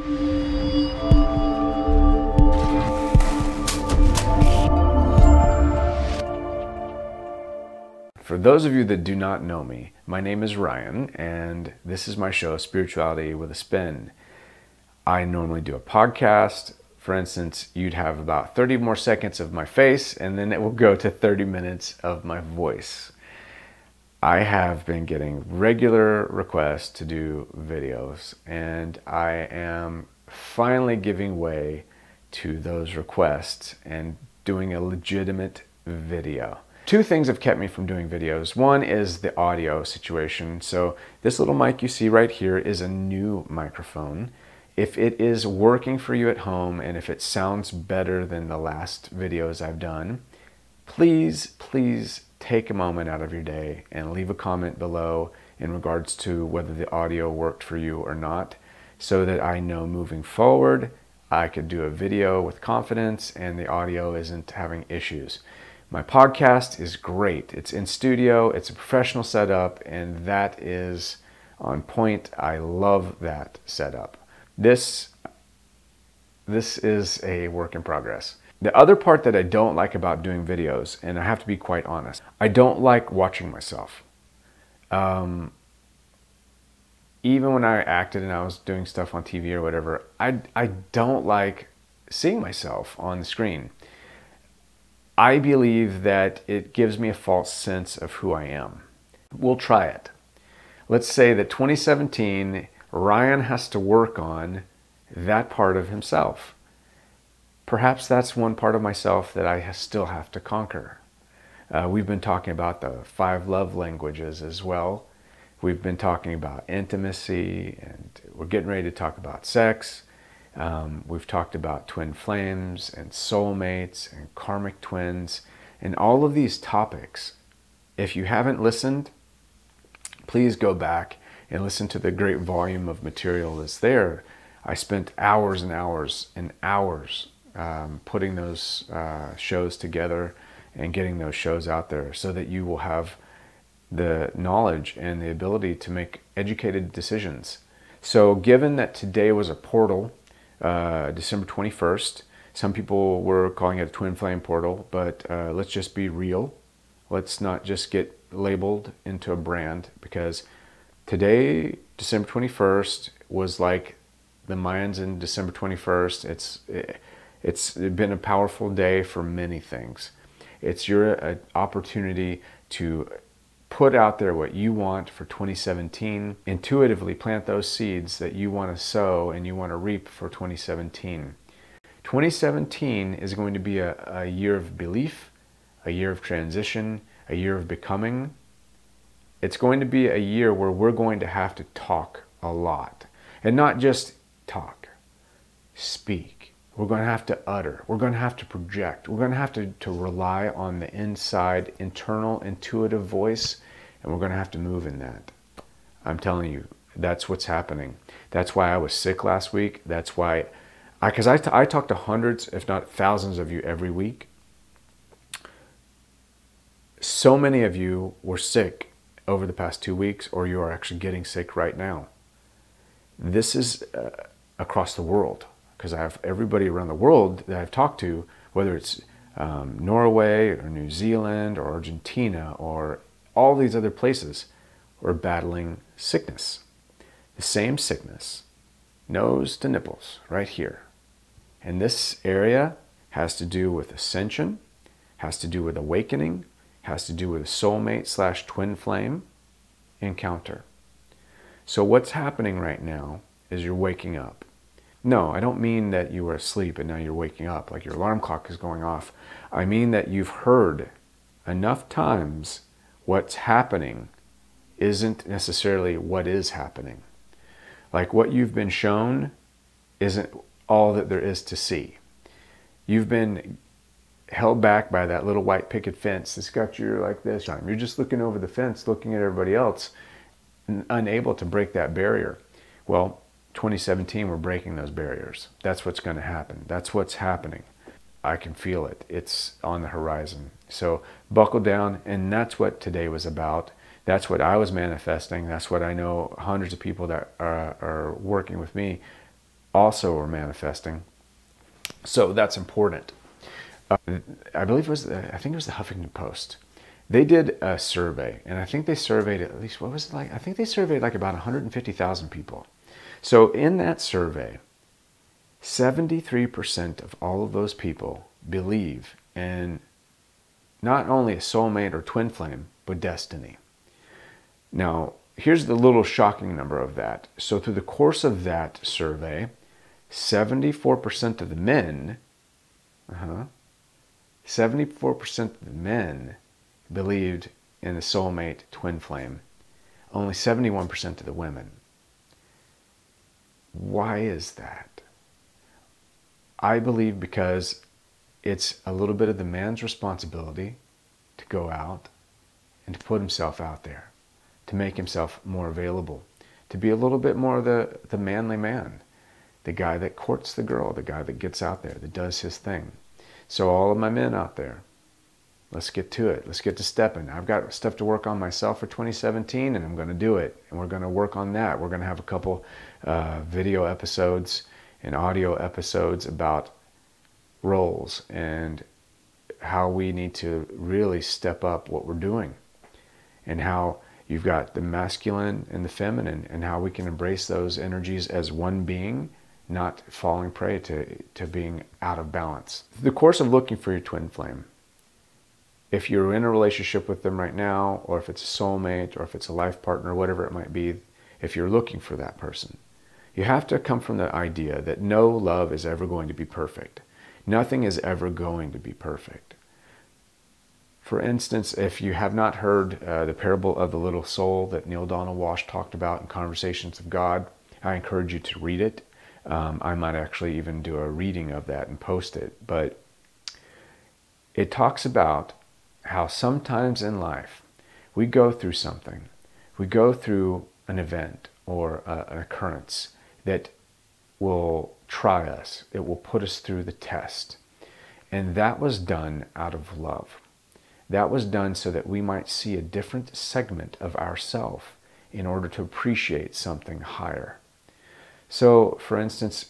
For those of you that do not know me, my name is Ryan, and this is my show, Spirituality with a Spin. I normally do a podcast. For instance, you'd have about 30 more seconds of my face, and then it will go to 30 minutes of my voice. I have been getting regular requests to do videos, and I am finally giving way to those requests and doing a legitimate video. Two things have kept me from doing videos. One is the audio situation. So this little mic you see right here is a new microphone. If it is working for you at home and if it sounds better than the last videos I've done, please take a moment out of your day and leave a comment below in regards to whether the audio worked for you or not, so that I know moving forward I could do a video with confidence and the audio isn't having issues. My podcast is great. It's in studio, it's a professional setup, and that is on point. I love that setup. This is a work in progress. The other part that I don't like about doing videos, and I have to be quite honest, I don't like watching myself. Even when I acted and I was doing stuff on TV or whatever, I don't like seeing myself on the screen. I believe that it gives me a false sense of who I am. We'll try it. Let's say that 2017, Ryan has to work on that part of himself. Perhaps that's one part of myself that I still have to conquer. We've been talking about the 5 love languages as well. We've been talking about intimacy, and we're getting ready to talk about sex. We've talked about twin flames and soulmates and karmic twins and all of these topics. If you haven't listened, please go back and listen to the great volume of material that's there. I spent hours and hours and hours putting those shows together and getting those shows out there so that you will have the knowledge and the ability to make educated decisions. So given that today was a portal, December 21st. Some people were calling it a twin flame portal, but let's just be real. Let's not just get labeled into a brand, because today, December 21st, was like the Mayans in December 21st. It's been a powerful day for many things. It's your opportunity to put out there what you want for 2017, intuitively plant those seeds that you want to sow and you want to reap for 2017. 2017 is going to be a year of belief, a year of transition, a year of becoming. It's going to be a year where we're going to have to talk a lot, and not just talk, speak. We're going to have to utter. We're going to have to project. We're going to have to rely on the inside, internal, intuitive voice, and we're going to have to move in that. I'm telling you, that's what's happening. That's why I was sick last week. That's why, because I talk to hundreds, if not thousands of you every week. So many of you were sick over the past 2 weeks, or you are actually getting sick right now. This is across the world, because I have everybody around the world that I've talked to, whether it's Norway or New Zealand or Argentina or all these other places, are battling sickness. The same sickness, nose to nipples, right here. And this area has to do with ascension, has to do with awakening, has to do with a soulmate / twin flame encounter. So what's happening right now is you're waking up. No, I don't mean that you were asleep and now you're waking up, like your alarm clock is going off. I mean that you've heard enough times what's happening isn't necessarily what is happening. Like what you've been shown isn't all that there is to see. You've been held back by that little white picket fence that's got you like this. You're just looking over the fence, looking at everybody else, and unable to break that barrier. Well, 2017, we're breaking those barriers. That's what's going to happen. That's what's happening. I can feel it. It's on the horizon. So buckle down, and that's what today was about. That's what I was manifesting. That's what I know hundreds of people that are working with me also are manifesting. So that's important. I believe it was, I think it was the Huffington Post. They did a survey, and I think they surveyed at least, what was it like? I think they surveyed like about 150,000 people. So in that survey, 73% of all of those people believe in not only a soulmate or twin flame, but destiny. Now, here's the little shocking number of that. So through the course of that survey, 74% of the men, 74% of the men believed in the soulmate twin flame. Only 71% of the women. Why is that? I believe because it's a little bit of the man's responsibility to go out and to put himself out there, to make himself more available, to be a little bit more the manly man, the guy that courts the girl, the guy that gets out there, that does his thing. So all of my men out there, let's get to it. Let's get to stepping. I've got stuff to work on myself for 2017, and I'm going to do it. And we're going to work on that. We're going to have a couple video episodes and audio episodes about roles and how we need to really step up what we're doing, and how you've got the masculine and the feminine, and how we can embrace those energies as one being, not falling prey to being out of balance. The course of looking for your twin flame, if you're in a relationship with them right now, or if it's a soulmate, or if it's a life partner, whatever it might be, if you're looking for that person, you have to come from the idea that no love is ever going to be perfect. Nothing is ever going to be perfect. For instance, if you have not heard the parable of the little soul that Neil Donald Walsh talked about in Conversations of God, I encourage you to read it. I might actually even do a reading of that and post it. But it talks about how sometimes in life we go through something. We go through an event or an occurrence that will try us. It will put us through the test. And that was done out of love. That was done so that we might see a different segment of ourself in order to appreciate something higher. So, for instance,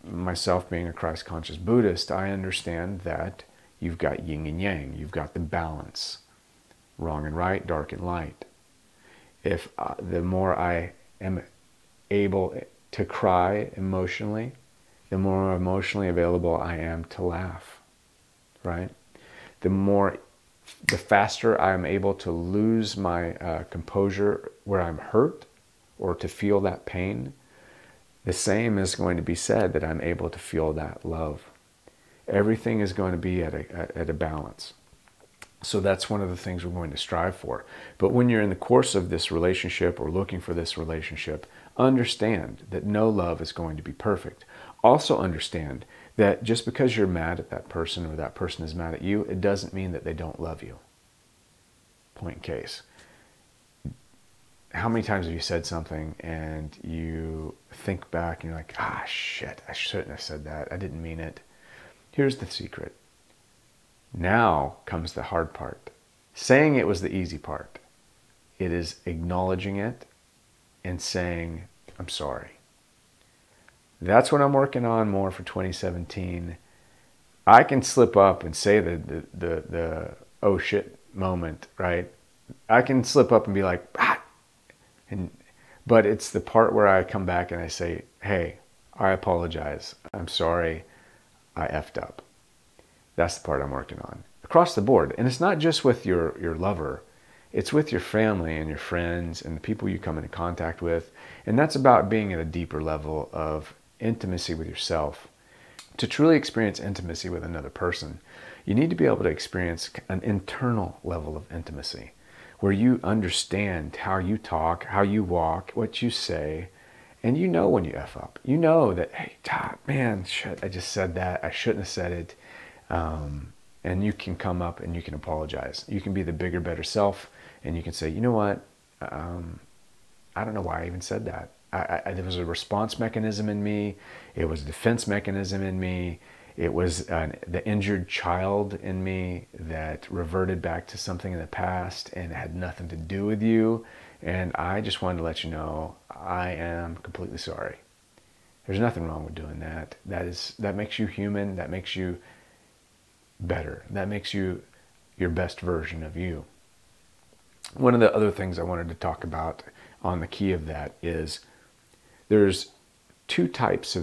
myself being a Christ-conscious Buddhist, I understand that you've got yin and yang. You've got the balance, wrong and right, dark and light. If the more I am able to cry emotionally, the more emotionally available I am to laugh, right? The faster I'm able to lose my composure where I'm hurt, or to feel that pain, the same is going to be said that I'm able to feel that love. Everything is going to be at a balance. So that's one of the things we're going to strive for. But when you're in the course of this relationship or looking for this relationship, understand that no love is going to be perfect. Also understand that just because you're mad at that person, or that person is mad at you, it doesn't mean that they don't love you. Point case. How many times have you said something and you think back and you're like, ah, shit, I shouldn't have said that. I didn't mean it. Here's the secret. Now comes the hard part. Saying it was the easy part. It is acknowledging it and saying, I'm sorry. That's what I'm working on more for 2017. I can slip up and say the oh shit moment, right? I can slip up and be like, ah! But it's the part where I come back and I say, hey, I apologize. I'm sorry. I effed up. That's the part I'm working on. Across the board. And it's not just with your lover. It's with your family and your friends and the people you come into contact with. And that's about being at a deeper level of intimacy with yourself. To truly experience intimacy with another person, you need to be able to experience an internal level of intimacy, where you understand how you talk, how you walk, what you say, and you know when you F up. You know that, hey, man, shit, I just said that. I shouldn't have said it. And you can come up and you can apologize. You can be the bigger, better self, and you can say, you know what? I don't know why I even said that. There was a response mechanism in me. It was a defense mechanism in me. It was the injured child in me that reverted back to something in the past and had nothing to do with you. And I just wanted to let you know I am completely sorry. There's nothing wrong with doing that. That makes you human. That makes you better. That makes you your best version of you. One of the other things I wanted to talk about on the key of that is there's two types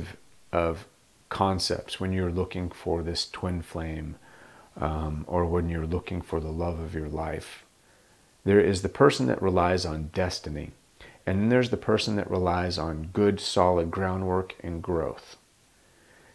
of concepts when you're looking for this twin flame, or when you're looking for the love of your life. There is the person that relies on destiny, and then there's the person that relies on good, solid groundwork and growth.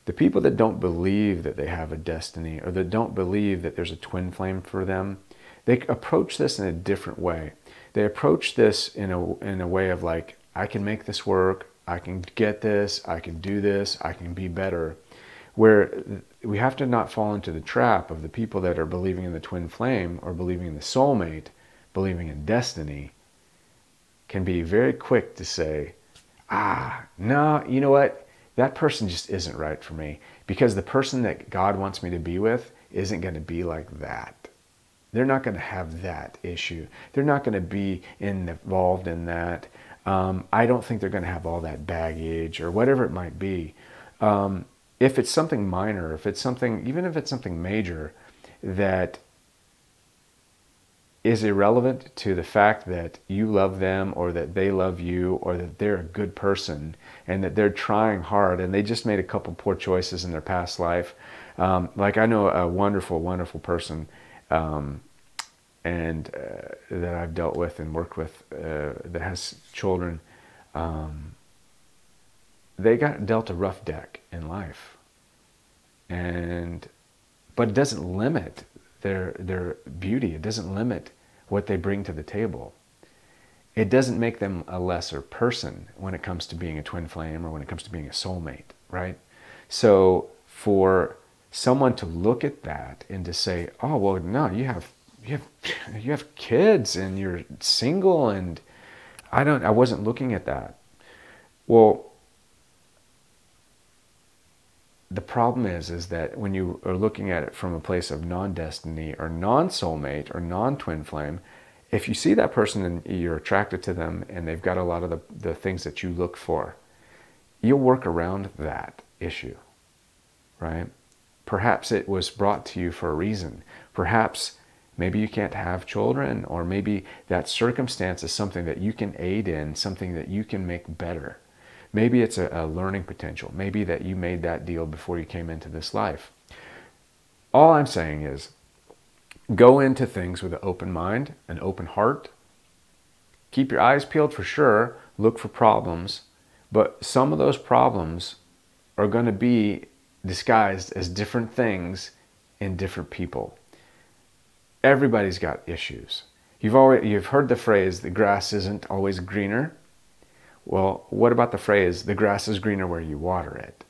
The people that don't believe that they have a destiny, or that don't believe that there's a twin flame for them, they approach this in a different way. They approach this in a way of like, I can make this work, I can get this, I can do this, I can be better. Where we have to not fall into the trap of the people that are believing in the twin flame or believing in the soulmate, believing in destiny, can be very quick to say, no, you know what? That person just isn't right for me, because the person that God wants me to be with isn't going to be like that. They're not going to have that issue. They're not going to be involved in that. I don't think they're going to have all that baggage or whatever it might be. If it's something minor, if it's something, even if it's something major that is irrelevant to the fact that you love them, or that they love you, or that they're a good person and that they're trying hard and they just made a couple poor choices in their past life. Like I know a wonderful, wonderful person that I've dealt with and worked with that has children. They got dealt a rough deck in life, but it doesn't limit their beauty. It doesn't limit what they bring to the table. It doesn't make them a lesser person when it comes to being a twin flame or when it comes to being a soulmate, right? So for someone to look at that and to say, oh, well, no, you have kids and you're single, and I wasn't looking at that. Well, the problem is that when you are looking at it from a place of non-destiny or non-soulmate or non-twin flame, if you see that person and you're attracted to them and they've got a lot of the things that you look for, you'll work around that issue, right? Perhaps it was brought to you for a reason. Perhaps maybe you can't have children, or maybe that circumstance is something that you can aid in, something that you can make better. Maybe it's a learning potential. Maybe that you made that deal before you came into this life. All I'm saying is go into things with an open mind, an open heart. Keep your eyes peeled for sure. Look for problems. But some of those problems are going to be disguised as different things in different people. Everybody's got issues. You've heard the phrase, the grass isn't always greener. Well, what about the phrase, the grass is greener where you water it?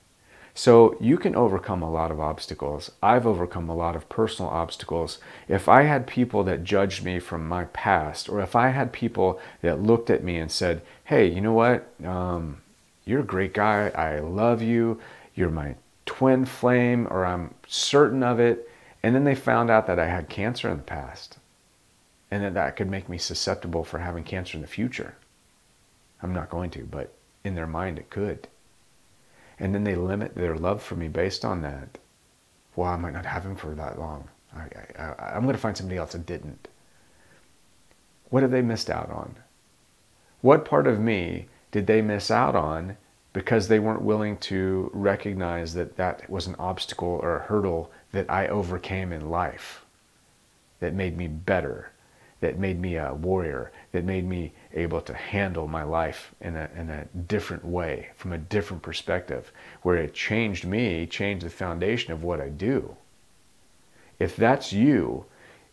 So you can overcome a lot of obstacles. I've overcome a lot of personal obstacles. If I had people that judged me from my past, or if I had people that looked at me and said, hey, you know what? You're a great guy. I love you. You're my twin flame, or I'm certain of it. And then they found out that I had cancer in the past, and that could make me susceptible for having cancer in the future. I'm not going to, but in their mind it could. And then they limit their love for me based on that. Well, I might not have him for that long. I'm going to find somebody else that didn't. What have they missed out on? What part of me did they miss out on because they weren't willing to recognize that that was an obstacle or a hurdle that I overcame in life, that made me better, that made me a warrior, that made me able to handle my life in a different way, from a different perspective, where it changed me, changed the foundation of what I do. If that's you,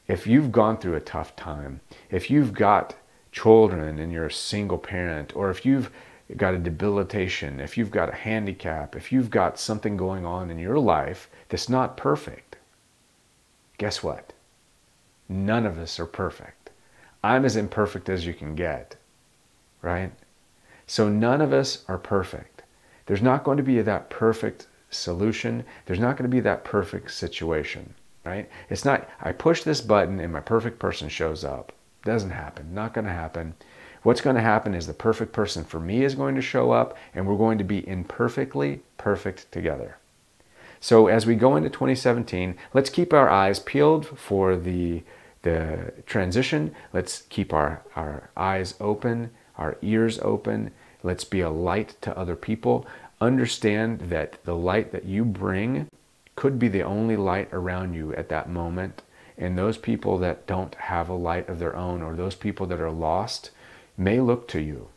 if you've gone through a tough time, if you've got children and you're a single parent, or if you've got a debilitation, if you've got a handicap, if you've got something going on in your life that's not perfect, guess what? None of us are perfect. I'm as imperfect as you can get, right? So none of us are perfect. There's not going to be that perfect solution. There's not going to be that perfect situation, right? It's not, I push this button and my perfect person shows up. Doesn't happen. Not going to happen. What's going to happen is the perfect person for me is going to show up, and we're going to be imperfectly perfect together. So as we go into 2017, let's keep our eyes peeled for the transition. Let's keep our eyes open, our ears open. Let's be a light to other people. Understand that the light that you bring could be the only light around you at that moment. And those people that don't have a light of their own, or those people that are lost, may look to you.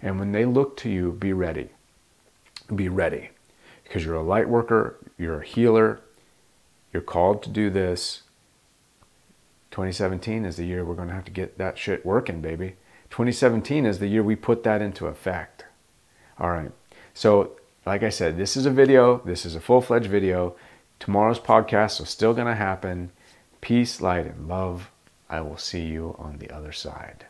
And when they look to you, be ready. Be ready. Because you're a light worker, you're a healer, you're called to do this. 2017 is the year we're going to have to get that shit working, baby. 2017 is the year we put that into effect. All right. So, like I said, this is a video. This is a full-fledged video. Tomorrow's podcast is still going to happen. Peace, light, and love. I will see you on the other side.